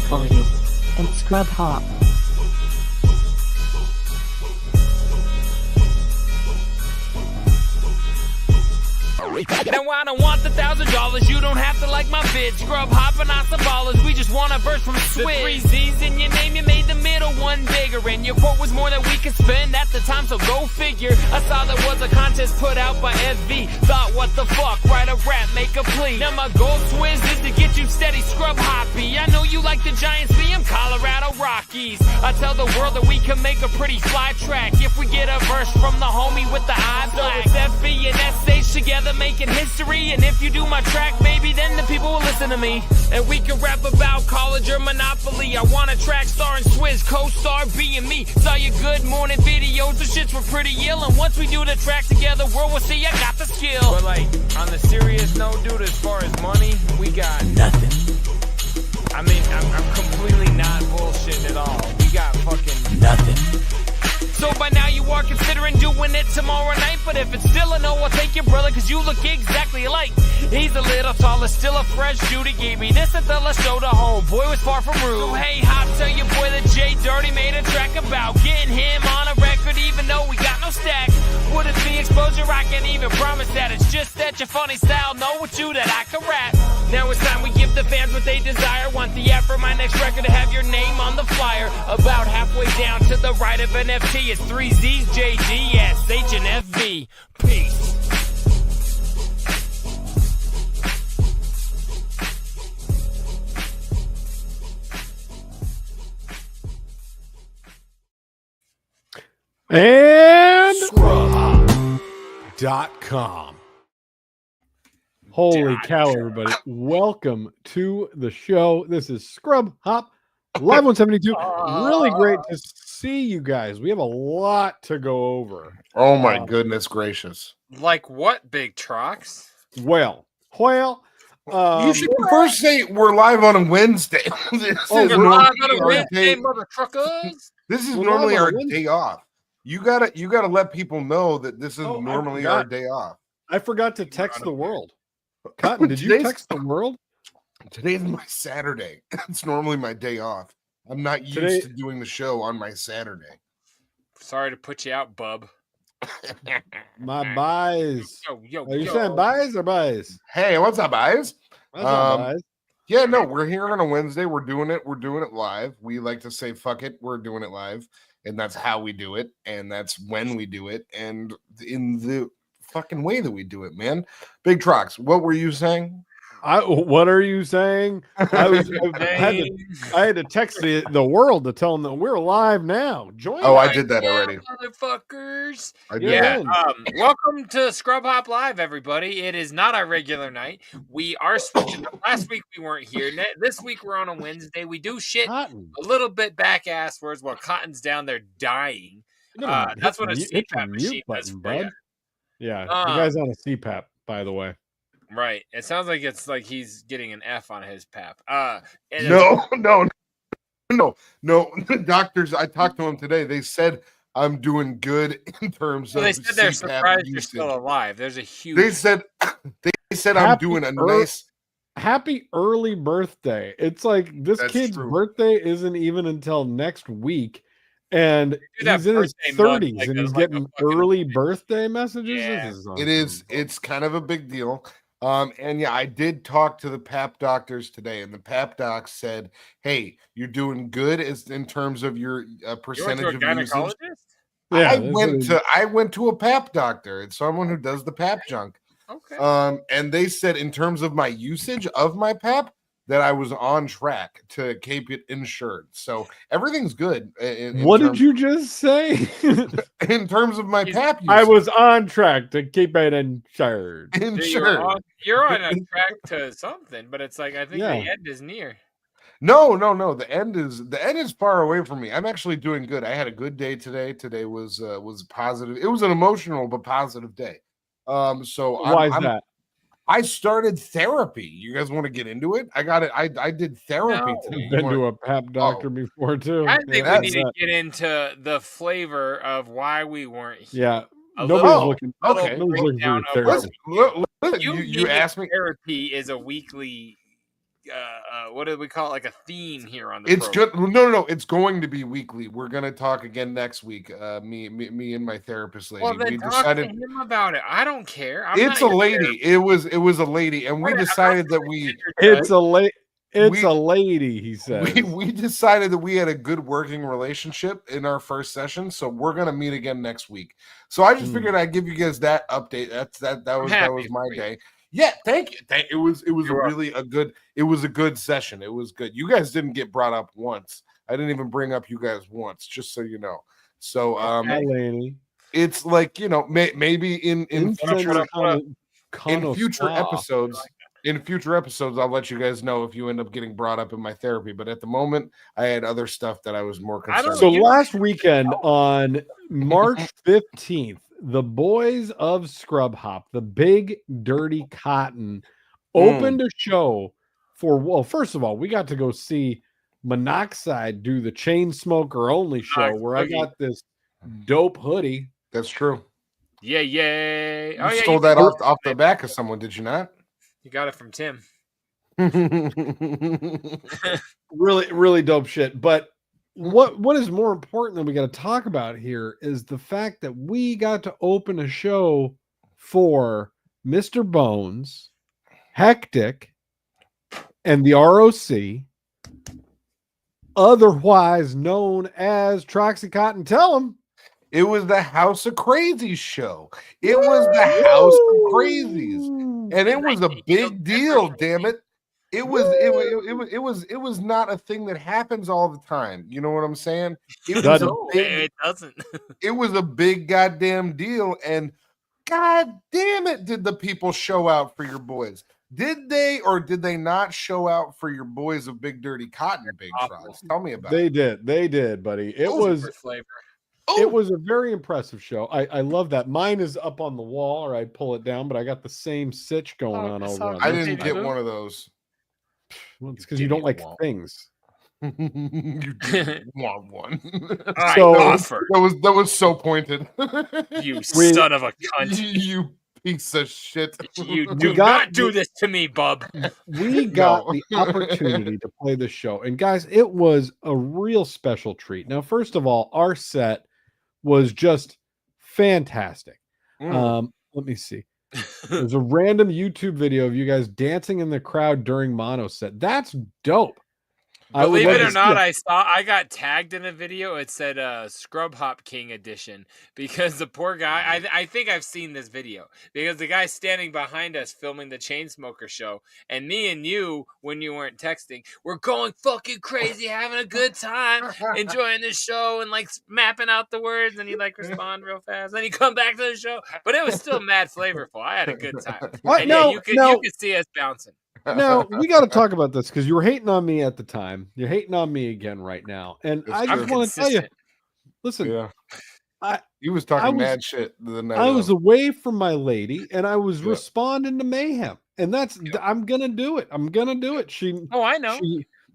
for you. And Scrub Hop. Now I don't want the $1,000. You don't have to like my vid. Scrub hopping on some ballers. We just want a verse from Swizz. The 3 Z's in your name, you made the middle one bigger. And your quote was more than we could spend at the time, so go figure. I saw there was a contest put out by SV. Thought, what the fuck? Write a rap, make a plea. Now my goal, Swizz, is to get you steady scrub hoppy. I know you like the Giants, me, I'm Colorado Rockies. I tell the world that we can make a pretty fly track if we get a verse from the homie with the eye black. So it's FB and SH together making history, and if you do my track, maybe then the people will listen to me. And we can rap about college or Monopoly. I want a track starring Swizz, co-star being me. Saw your Good Morning videos, the shits were pretty ill, and once we do the track together, world will see I got the skill. But like, on the serious note, dude, as far as money, we got nothing. I mean, I'm completely not bullshitting at all. We got fucking nothing. So by now you are considering doing it tomorrow night. But if it's still a no, I'll take your brother, cause you look exactly alike. He's a little taller, still a fresh Judy. Gave me this until I showed a home. Boy was far from rude. So hey, hop, tell your boy that JDirty made a track about getting him on a record, even though we got no stack. Would it be exposure? I can't even promise that. It's just that your funny style know with you that I can rap. Now it's time we give the fans what they desire. Want the app for my next record to have your name on the flyer. About halfway down to the right of an FT, it's 3 Z's, JD, SH, and FV. Peace. And Scrub.com. Holy cow, everybody. Welcome to the show. This is Scrub Hop, Live 172. Really great to see you guys. We have a lot to go over. Oh, my goodness gracious. Like what, Big Trox? Well, you should first say we're live on a Wednesday. This is live on a Wednesday, mother truckers. This is normally our day off. You gotta let people know that this is normally our day off. I forgot to text the world. Cotton, did you text the world? Today's my Saturday. It's normally my day off. I'm not used to doing the show on my Saturday. Sorry to put you out, bub. My buys. Yo, Are you saying buys or buys? Hey, what's up, buys? Buys. Yeah, no, we're here on a Wednesday. We're doing it live. We like to say fuck it, we're doing it live. And that's how we do it, and that's when we do it, and in the fucking way that we do it, man. Big Trox, what were you saying? What are you saying? I had to text the world to tell them that we're live now. Join us. I did that already. Motherfuckers. Yeah. Welcome to Scrub Hop Live, everybody. It is not our regular night. We are switching up. Last week we weren't here. This week we're on a Wednesday. We do shit a little bit back-ass words while Cotton's down there dying. That's what a CPAP machine does for you. Yeah, the guy's on a CPAP, by the way. Right. It sounds like it's like he's getting an F on his pap. No. The doctors, I talked to them today. They said I'm doing good in terms of. They said they're surprised you're still alive. There's a huge. They said I'm doing a nice. Happy early birthday. It's like this kid's birthday isn't even until next week. And he's in his 30s and he's getting early birthday messages. Yeah. It's kind of a big deal. And yeah, I did talk to the PAP doctors today, and the PAP doc said, "Hey, you're doing good in terms of your percentage of gynecologist." Yeah, I went to a PAP doctor. It's someone who does the PAP junk. Okay. And they said in terms of my usage of my PAP that I was on track to keep it insured. So everything's good. What did you just say? In terms of my PAP usage. I was on track to keep it insured. You're on a track to something, but it's like I think the end is near. No. The end is far away from me. I'm actually doing good. I had a good day today. Today was positive. It was an emotional but positive day. So why is that? I started therapy. You guys want to get into it? I got it. I did therapy today. I've been to a PAP doctor before too. I think we need to get into the flavor of why we weren't here. Yeah. Nobody's looking. Okay. Nobody's looking for therapy. You asked me. Therapy is a weekly what do we call it? Like a theme here on the It's program. no. It's going to be weekly. We're gonna talk again next week. Me and my therapist lady. Well, then We talk decided to him about it. I don't care. it's a lady. It was a lady, and we decided that it's a lady. He said we decided that we had a good working relationship in our first session, so we're gonna meet again next week. So I just figured I'd give you guys that update. That was my day. Yeah, thank you. It was a good session. It was good. You guys didn't get brought up once. I didn't even bring up you guys once, just so you know. So it's like, maybe in future episodes. In future episodes, I'll let you guys know if you end up getting brought up in my therapy. But at the moment, I had other stuff that I was more concerned about. So last weekend on March 15th, the boys of Scrub Hop, the Big Dirty Cotton, opened a show for, well, first of all, we got to go see Monoxide do the Chain Smoker only show where I got this dope hoodie. That's true. Yeah. You stole that off the back of someone, did you not? You got it from Tim. Really, really dope shit. But what is more important that we got to talk about here is the fact that we got to open a show for Mr. Bones, Hectic, and the ROC, otherwise known as Troxy Cotton. Tell them. It was the House of Crazies show. It was the House of Crazies, and it was a big deal. Damn it! It was not a thing that happens all the time. You know what I'm saying? It doesn't. It was a big goddamn deal, and god damn it, did the people show out for your boys? Did they or did they not show out for your boys of Big Dirty Cotton, Big Trox? Tell me about it. They did, buddy. It was flavor. It was a very impressive show. I love that. Mine is up on the wall, or I pull it down, but I got the same sitch going on over on I didn't get one of those. Well, it's because you don't like things. You didn't want one. So that was so pointed. You son of a cunt. You piece of shit. You do not do this to me, bub. We got the opportunity to play the show. And guys, it was a real special treat. Now, first of all, our set was just fantastic. Let me see. There's a random YouTube video of you guys dancing in the crowd during Mono set. That's dope. Believe it or not, I got tagged in a video. It said Scrub Hop King edition because the poor guy, I think I've seen this video because the guy standing behind us filming the Chainsmoker show, and me and you, when you weren't texting, we're going fucking crazy, having a good time, enjoying the show and like mapping out the words, and you like respond real fast. Then you come back to the show, but it was still mad flavorful. I had a good time. And you could see us bouncing. Now we got to talk about this because you were hating on me at the time. You're hating on me again right now, and I just want to tell you. Listen, he was talking mad shit the night. I was away from my lady, and I was responding to mayhem, and that's I'm gonna do it. I'm gonna do it. I know.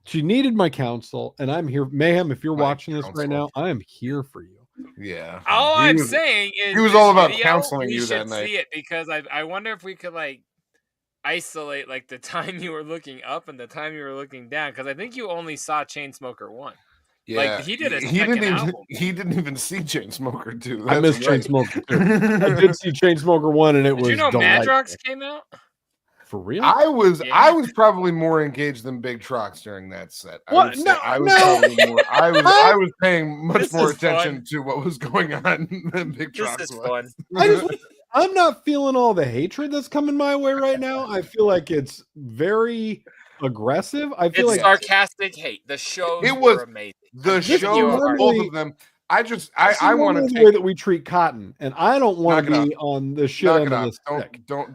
She needed my counsel, and I'm here. Mayhem, if you're watching this right now, I am here for you. Yeah. All I'm saying is he was all about counseling you that night. See it because I wonder if we could like isolate like the time you were looking up and the time you were looking down, because I think you only saw Chainsmoker 1. Yeah, like he did he didn't even see Chainsmoker 2. I missed Chainsmoker 2. I did see Chainsmoker 1, and it was. Did you know Madrox came out? For real? I was probably more engaged than Big Trox during that set. I was paying much more attention to what was going on than Big Trox was. I'm not feeling all the hatred that's coming my way right now. I feel like it's very aggressive. I feel like sarcastic hate. The shows were amazing. The show, both of them. I want to take the way that we treat Cotton, and I don't want to be on the shit end of this stick. Don't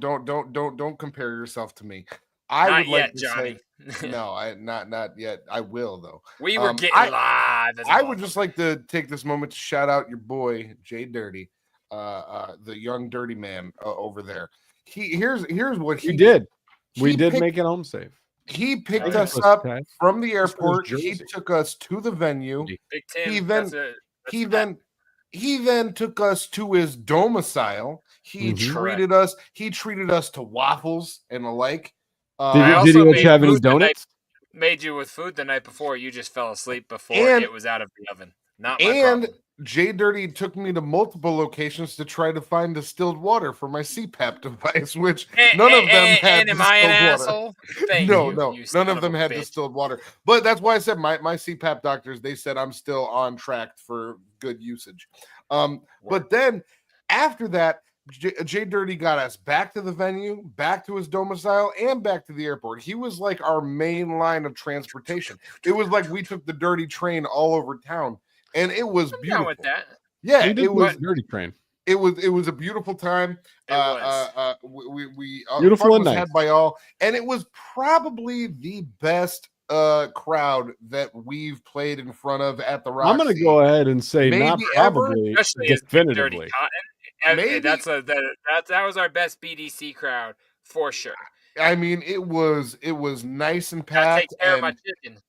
compare yourself to me. Not yet, Johnny. No, not yet. I will though. We were getting live. I would just like to take this moment to shout out your boy JDirty. The young dirty man over there. Here's what he did. We did make it home safe. He picked us up from the airport. He took us to the venue. Big Tim, he then took us to his domicile. He treated us. He treated us to waffles and the like. Did he let you have any donuts? Made you with food the night before. You just fell asleep before it was out of the oven. Not my problem. JDirty took me to multiple locations to try to find distilled water for my CPAP device, which none of them had am I an distilled water. asshole? Thank No, you, no, you none son of them had bitch. distilled water. But that's why I said my CPAP doctors, they said I'm still on track for good usage. But then after that, JDirty got us back to the venue, back to his domicile, and back to the airport. He was like our main line of transportation. It was like we took the dirty train all over town, and it was beautiful. Down with that. Yeah, it was dirty train. It was a beautiful time. Beautiful fun and was nice. had by all, and it was probably the best crowd that we've played in front of at the Roxy. I'm going to go ahead and say maybe not probably, ever, definitively. Maybe that was our best BDC crowd for sure. I mean, it was nice and packed. Take care of my chicken.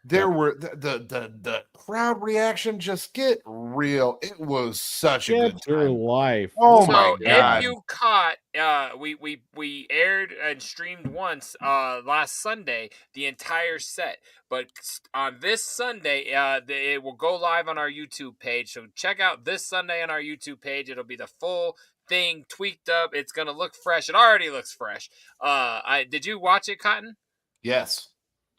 There were the crowd reaction just get real. It was such a good time. Life. Oh my god! If you caught, we aired and streamed once last Sunday the entire set, but on this Sunday it will go live on our YouTube page. So check out this Sunday on our YouTube page. It'll be the full thing tweaked up. It's gonna look fresh. It already looks fresh. Did you watch it, Cotton? Yes.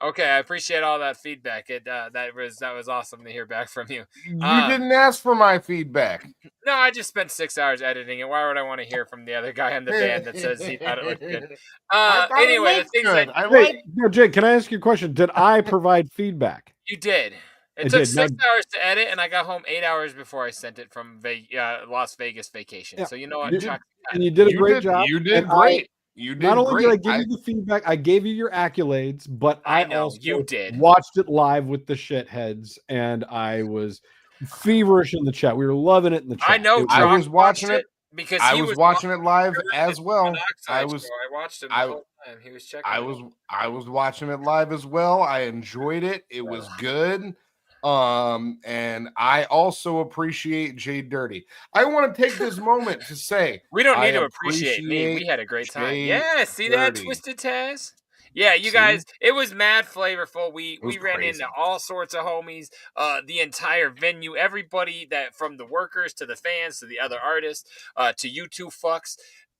Okay, I appreciate all that feedback. That was awesome to hear back from you. You didn't ask for my feedback. No, I just spent 6 hours editing it. Why would I want to hear from the other guy in the band that says he thought it looked good? Anyway, the things Jake, can I ask you a question? Did I provide feedback? You did. It took 6 hours to edit, and I got home 8 hours before I sent it from Las Vegas vacation. Yeah. So you know what? And you did a great job. You did great. Not only did I give you the feedback, I gave you your accolades, but I also watched it live with the shitheads, and I was feverish in the chat. We were loving it in the chat. I know. I was watching it because I was watching it live as well. I watched him the whole time. He was checking. I was watching it live as well. I enjoyed it. It was good. And I also appreciate JDirty. I want to take this moment to say we don't need to appreciate me. We had a great time. Yeah, see that, Twisted Taz? Yeah, you guys, it was mad flavorful. We ran into all sorts of homies, the entire venue, everybody that from the workers to the fans to the other artists, to you two fucks.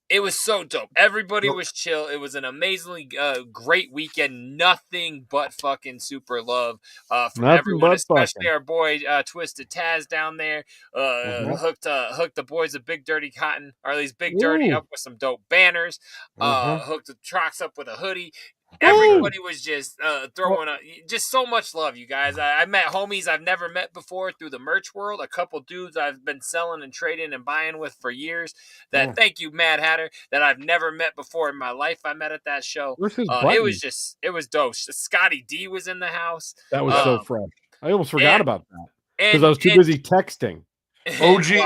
It was so dope. Everybody was chill. It was an amazingly great weekend. Nothing but fucking super love from everyone, especially our boy Twisted Taz down there. Hooked the boys of Big Dirty Cotton, or at least Big Dirty, up with some dope banners. Hooked the Trox up with a hoodie. Everybody was just throwing just so much love, you guys. I met homies I've never met before through the merch world. A couple dudes I've been selling and trading and buying with for years. Thank you, Mad Hatter, that I've never met before in my life. I met at that show. It was dope. Scotty D was in the house. That was so fresh. I almost forgot about that because I was too busy texting. OG, you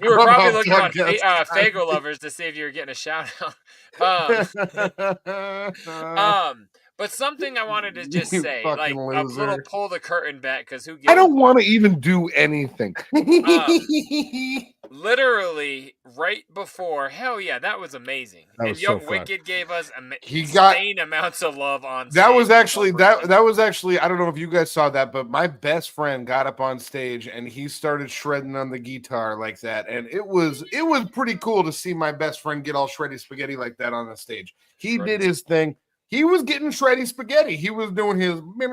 were probably looking on Fago Lovers to see if you were getting a shout out. But something I wanted to just say, like a little pull the curtain back, because who gives I don't want to even do anything. Literally right before, hell yeah, that was amazing. And Young Wicked gave us insane amounts of love on stage. That was actually I don't know if you guys saw that, but my best friend got up on stage and he started shredding on the guitar like that, and it was pretty cool to see my best friend get all shreddy spaghetti like that on the stage. He did his thing. He was getting shreddy spaghetti. He was doing his. He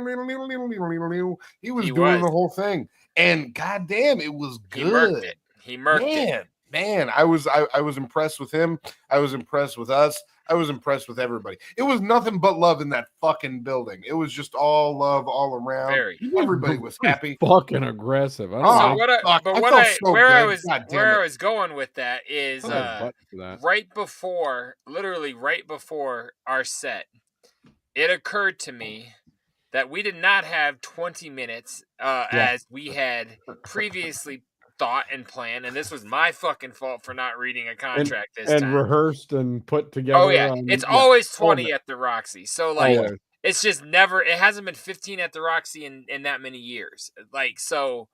was doing the whole thing, and goddamn, it was good. He murked it. Man, I was impressed with him. I was impressed with us. I was impressed with everybody. It was nothing but love in that fucking building. It was just all love all around. Everybody was happy. Fucking aggressive. Where I was going with that is right before our set, it occurred to me that we did not have 20 minutes as we had previously thought and planned, and this was my fucking fault for not reading a contract this time. And rehearsed and put together. Oh yeah, it's always 20 at the Roxy. So like, it's just never. It hasn't been 15 at the Roxy in that many years. Like, so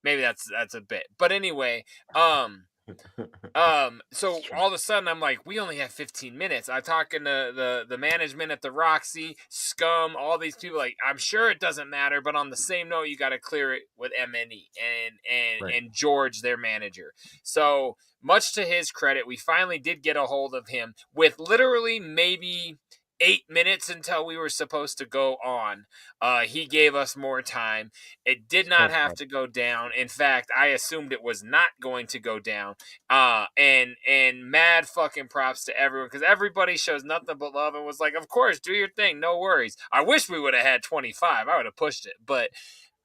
maybe that's a bit. But anyway, So all of a sudden I'm like, we only have 15 minutes. I'm talking to the management at the Roxy, Scum, all these people. Like, I'm sure it doesn't matter, but on the same note, you got to clear it with MNE and George, their manager. So much to his credit, we finally did get a hold of him with literally maybe 8 minutes until we were supposed to go on. He gave us more time. It did not have to go down. In fact, I assumed it was not going to go down. And mad fucking props to everyone, because everybody shows nothing but love and was like, of course, do your thing, no worries. I wish we would have had 25. I would have pushed it, but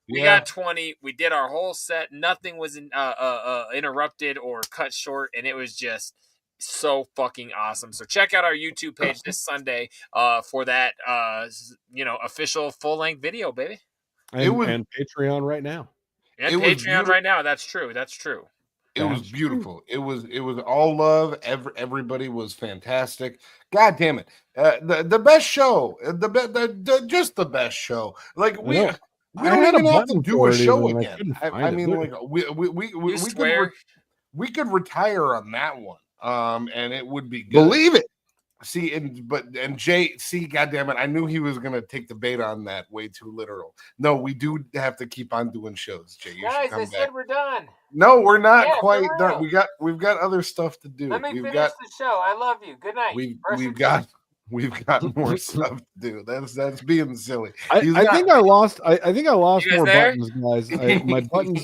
we got 20. We did our whole set. Nothing was interrupted or cut short, and it was just so fucking awesome. So check out our YouTube page this Sunday for that official full-length video, baby. And Patreon right now. And Patreon right now. That's true. It was beautiful. It was all love. Everybody was fantastic. God damn it. The best show. Just the best show. Like we don't even have to do a show again. I mean, like we could retire on that one. And it would be good. Believe it. See, and Jay, goddamn it, I knew he was gonna take the bait on that way too literal. No, we do have to keep on doing shows, Jay. Guys, I said we're done. No, we're not quite done. We've got other stuff to do. Let me finish the show. I love you. Good night. We've got more stuff to do. That's being silly. I think I lost more buttons, guys.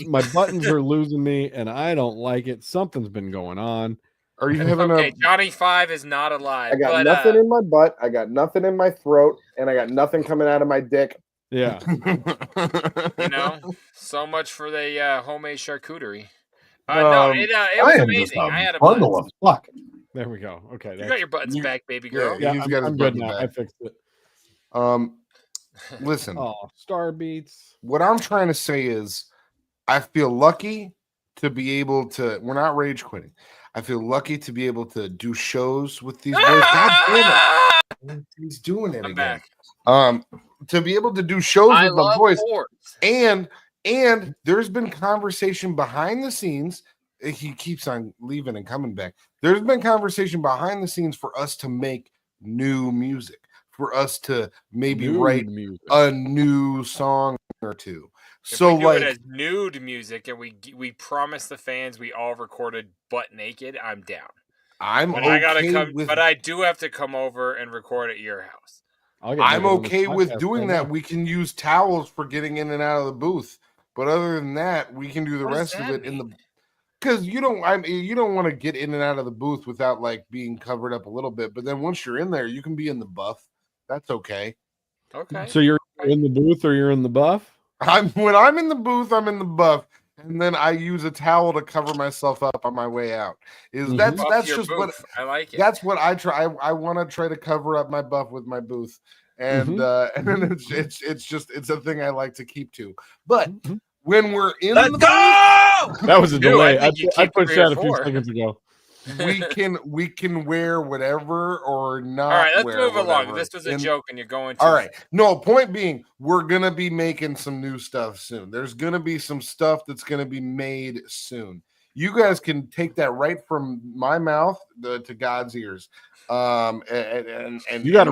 My buttons are losing me, and I don't like it. Something's been going on. Are you having Johnny 5 is not alive. I got nothing in my butt. I got nothing in my throat, and I got nothing coming out of my dick. Yeah. So much for the homemade charcuterie. It was amazing. I had a bundle of fuck. There we go. Okay. You got your buttons back, baby girl. Yeah, I'm good now. I fixed it. Listen. Star Beats. What I'm trying to say is I feel lucky to be able to, we're not rage quitting. I feel lucky to be able to do shows with these boys. God damn it. He's doing it again. Back. To be able to do shows with my boys. And there's been conversation behind the scenes. He keeps on leaving and coming back. There's been conversation behind the scenes for us to make new music, for us to maybe write a new song or two. So we do it as nude music, and we promise the fans we all recorded butt naked, I'm down. But I do have to come over and record at your house. I'm okay with doing that. We can use towels for getting in and out of the booth, but other than that, we can do the rest of it in the. Because you don't want to get in and out of the booth without like being covered up a little bit. But then once you're in there, you can be in the buff. That's okay. Okay. So you're in the booth or you're in the buff? When I'm in the booth, I'm in the buff, and then I use a towel to cover myself up on my way out. That's just booth. What I like it. That's what I try. I want to try to cover up my buff with my booth, and then it's a thing I like to keep to. But when we're in the booth, that was a delay. I pushed that a few seconds ago. we can wear whatever or not. All right, let's move along. This was a joke, and you're going to. All right. No, point being, we're gonna be making some new stuff soon. There's gonna be some stuff that's gonna be made soon. You guys can take that right from my mouth to God's ears. And you got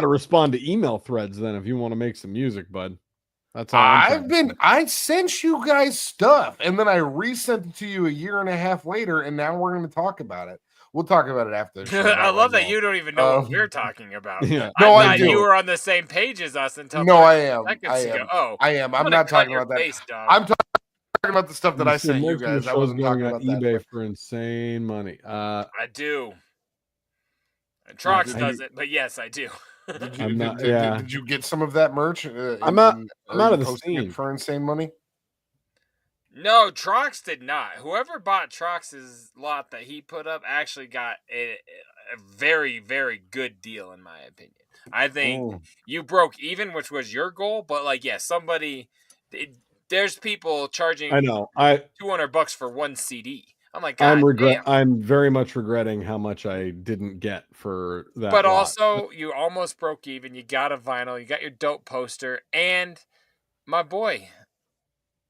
to respond to email threads then if you want to make some music, bud. That's all I sent you guys stuff, and then I resent it to you a year and a half later, and now we're going to talk about it. We'll talk about it after the show. I love that you don't even know what we're talking about. Yeah. No, I do. You were on the same page as us until I am. I am. I'm not talking about that. Face, I'm talking about the stuff that I sent you guys. I wasn't talking about eBay that. for insane money. I do. And Trox does it, but yes, I do. Did you get some of that merch? I'm out of the scene for insane money. No, Trox did not. Whoever bought Trox's lot that he put up actually got a very, very good deal, in my opinion. I think you broke even, which was your goal, but somebody. There's people charging. I know. $200 for one CD. I'm like, God, I'm very much regretting how much I didn't get for that. But also, you almost broke even. You got a vinyl. You got your dope poster, and my boy,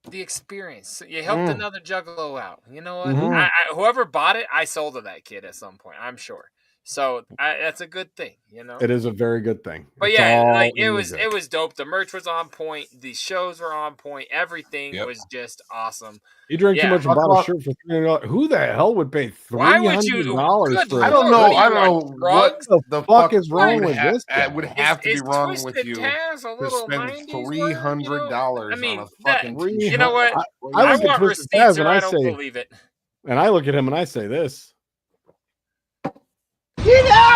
the experience. You helped another juggalo out. You know what? Mhm. Whoever bought it, I sold to that kid at some point. I'm sure. So that's a good thing, you know. It is a very good thing. But It's yeah, all like it in the was good. dope. The merch was on point. The shows were on point. Everything was just awesome. You drank too Yeah. much and bought a shirt for $300. Who the hell would pay Why would you? $300 for? I don't know. I don't know what drugs? the fuck is wrong with this guy? would have to be wrong with you Taz a to little spend $300 I mean, on a fucking you know what? I I look at want Twisted receipts Taz or and I I don't say, believe it. and I look at him and I say this.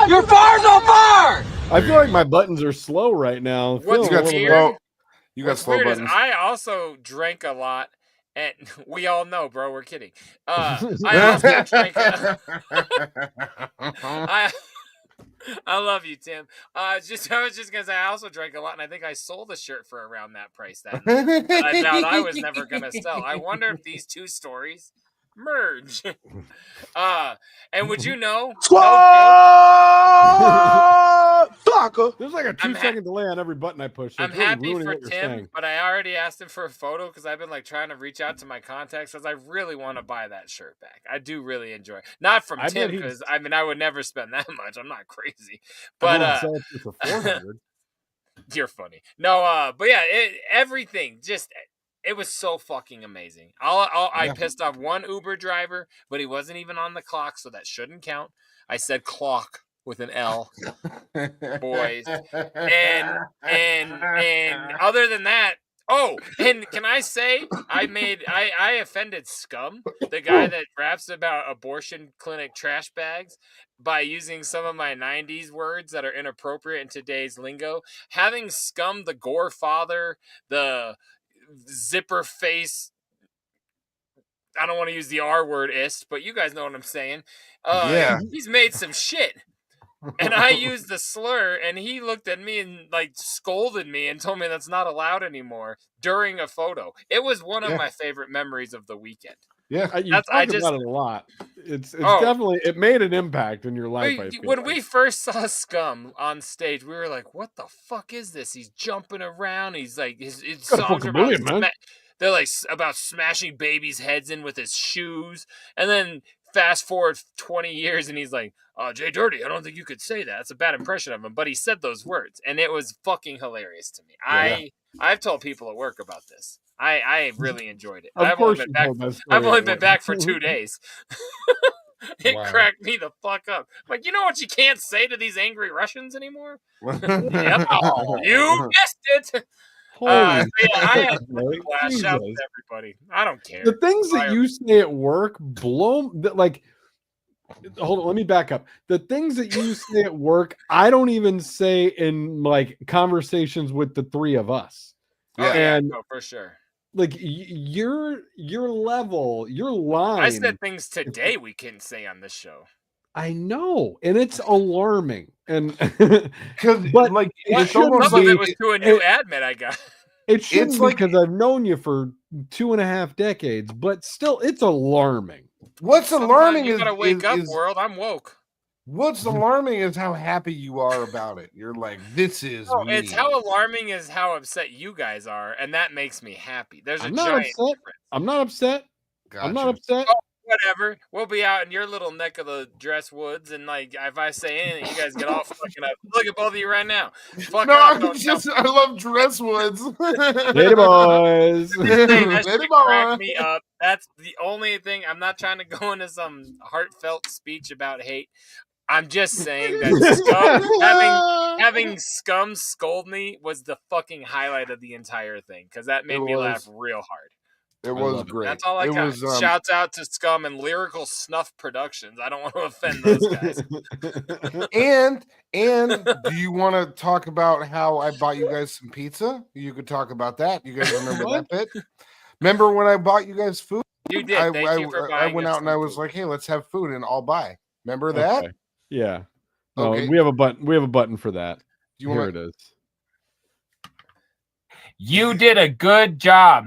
Your far's on fire! I feel like my buttons are slow right now. What's Feeling a little weird? You got What's slow weird buttons. is I also drank a lot, and we all know, bro. We're kidding. I also drank. I love you, Tim. I was just gonna say I also drank a lot, and I think I sold a shirt for around that price that I doubt I was never gonna sell. I wonder if these two stories merge. And would you know? There's like a 2-second delay on every button I push. So I'm it's really happy ruining for what you're Tim, saying. but I already asked him for a photo because I've been like trying to reach out to my contacts because I really want to buy that shirt back. I do really enjoy it. Not from Tim because I mean I would never spend that much. I'm not crazy, but sell it for $400. You're funny. No, but yeah, everything just. It was so fucking amazing. I pissed off one Uber driver, but he wasn't even on the clock, so that shouldn't count. I said clock with an L, boys. And other than that, and can I say I offended Scum, the guy that raps about abortion clinic trash bags, by using some of my 90s words that are inappropriate in today's lingo. Having Scum, the gore father, the zipper face, I don't want to use the R word but you guys know what I'm saying. He's made some shit. And I used the slur, and he looked at me and like scolded me and told me that's not allowed anymore during a photo. It was one of my favorite memories of the weekend. Yeah, you talk about it a lot. It's definitely, it made an impact in your life. When we first saw Scum on stage, we were like, "What the fuck is this? He's jumping around. He's like his songs are about they're like about smashing babies' heads in with his shoes." And then fast forward 20 years, and he's like, JDirty, I don't think you could say that. It's a bad impression of him, but he said those words, and it was fucking hilarious to me. I've told people at work about this. I really enjoyed it. I've only been back for 2 days. It cracked me the fuck up. Like, you know what you can't say to these angry Russians anymore? Yep. You guessed it. I had flash out to everybody. I don't care. The things that you say at work blow like. Hold on, let me back up. The things that you say at work, I don't even say in like conversations with the three of us. No, for sure. Like your level, your line. I said things today we couldn't say on this show. I know, and it's alarming. And but like some of it was to a new admit I got. It shouldn't because I've known you for 2.5 decades, but still, it's alarming. What's alarming is you gotta wake up, world. I'm woke. What's alarming is how happy you are about it. You're like, this is me. It's how alarming is how upset you guys are, and that makes me happy. There's a giant difference. I'm not upset. Gotcha. I'm not upset. Oh, whatever. We'll be out in your little neck of the dress woods, and like if I say anything, you guys get all fucking up. Look at both of you right now. Fuck up. I love dress woods. Lady boys. Lady boys. Crack me up. That's the only thing. I'm not trying to go into some heartfelt speech about hate. I'm just saying that having Scum scold me was the fucking highlight of the entire thing because that made me laugh real hard. It was great. That's all I got. Shouts out to Scum and Lyrical Snuff Productions. I don't want to offend those guys. And do you want to talk about how I bought you guys some pizza? You could talk about that. You guys remember that bit? Remember when I bought you guys food? You did. I went out and I was like, "Hey, let's have food and I'll buy." Remember that? Okay. Yeah. Okay. We have a button. We have a button for that. Here it is. You did a good job,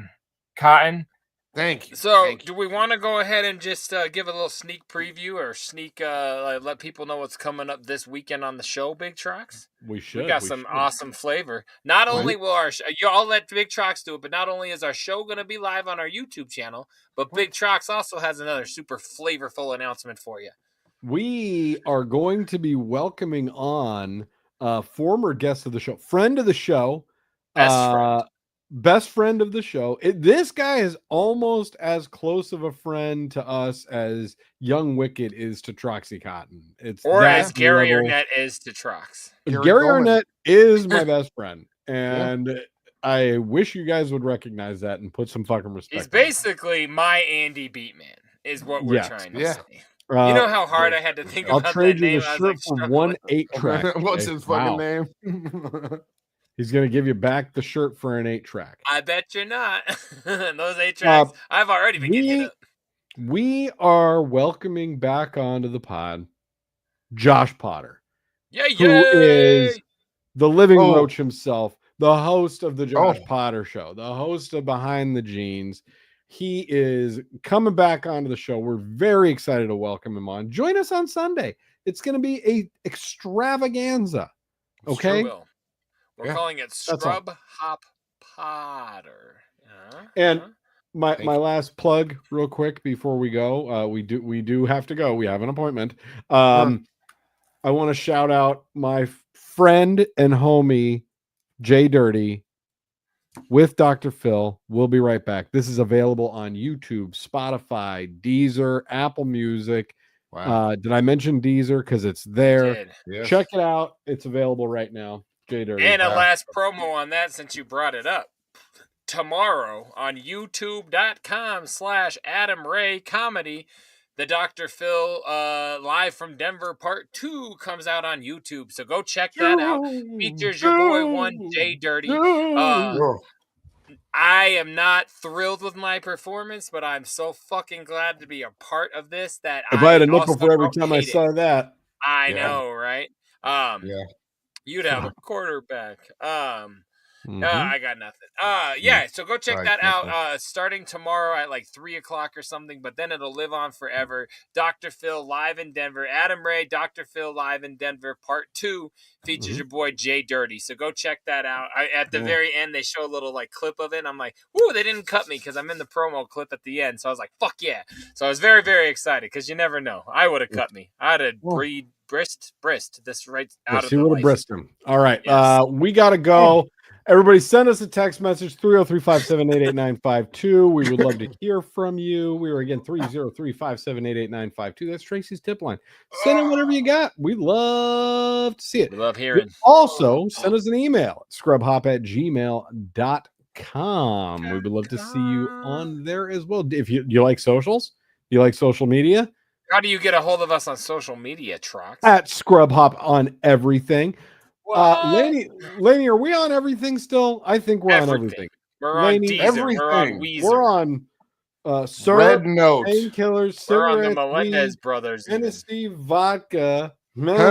Cotton. Thank you. So, do we want to go ahead and just give a little sneak preview or let people know what's coming up this weekend on the show, Big Trox? We should. We got some awesome flavor. Not only will y'all let Big Trox do it, but not only is our show going to be live on our YouTube channel, but Big Trox also has another super flavorful announcement for you. We are going to be welcoming on a former guest of the show, friend of the show, best friend of the show. This guy is almost as close of a friend to us as Young Wicked is to Troxy Cotton. Or as Gary Arnett is to Trox. Gary Arnett is my best friend, and I wish you guys would recognize that and put some fucking respect. He's basically my Andy Beatman, is what we're trying to say. You know how hard I had to think about that name? I'll trade you the shirt for 1 8-track. What's his fucking name? He's going to give you back the shirt for an 8-track. I bet you're not. Those 8 tracks, I've already been getting it. We are welcoming back onto the pod Josh Potter, who is the living roach himself, the host of the Josh Potter Show, the host of Behind the Jeans. He is coming back onto the show. We're very excited to welcome him on. Join us on Sunday. It's going to be a extravaganza. Okay. Sure will. We're calling it Scrub Hop Potter. And my last plug, real quick, before we go, we do have to go. We have an appointment. I want to shout out my friend and homie JDirty with Dr. Phil. We'll be right back. This is available on YouTube, Spotify, Deezer, Apple Music. Wow. Did I mention Deezer? Because it's there. Yes. Check it out. It's available right now. JDirty. And a last promo on that, since you brought it up. Tomorrow on youtube.com/Adam Ray Comedy, the Dr. Phil Live from Denver Part 2 comes out on YouTube. So go check that out. Features your boy JDirty. I am not thrilled with my performance, but I'm so fucking glad to be a part of this that if I had a nickel for every time I saw that. I know, right? You'd have a quarterback. I got nothing. So go check that out. Starting tomorrow at like 3:00 or something, but then it'll live on forever. Dr. Phil live in Denver. Adam Ray, Dr. Phil live in Denver, Part 2 features your boy JDirty. So go check that out. At the very end, they show a little like clip of it. And I'm like, "Ooh, they didn't cut me because I'm in the promo clip at the end." So I was like, "Fuck yeah!" So I was very, very excited because you never know. I would have cut me. I'd have brist this right out of the would have brist him. All right, yes. We gotta go. Everybody send us a text message, 303-578-8952. We would love to hear from you. We are again 303-578-8952. That's Tracy's tip line. Send in whatever you got. We love to see it. We love hearing. Also, send us an email, scrubhop@gmail.com. We would love to see you on there as well. If you like socials, you like social media. How do you get a hold of us on social media, Trox? At Scrubhop on everything. Laney, are we on everything still? I think we're on everything. We're on Deezer. We're on Weezer. We're on Red Note, painkillers, we're on the Melendez brothers, Tennessee vodka, everything.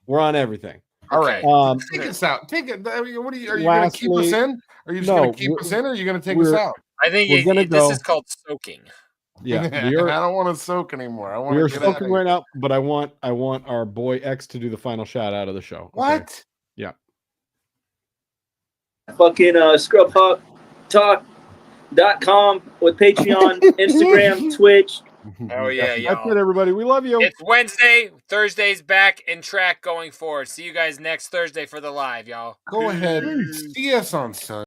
We're on everything. All right, take us out. Take it. What are you going to keep us in? Are you just going to keep us in, or are you going to take us out? I think this is called soaking. Yeah, I don't want to soak anymore. We're soaking right now, but I want our boy X to do the final shout out of the show. What? Okay. Yeah. Fucking scrubhoptalk.com with Patreon, Instagram, Twitch. Oh yeah, That's it, everybody. We love you. It's Wednesday. Thursday's back in track going forward. See you guys next Thursday for the live, y'all. Go ahead. See us on Sunday.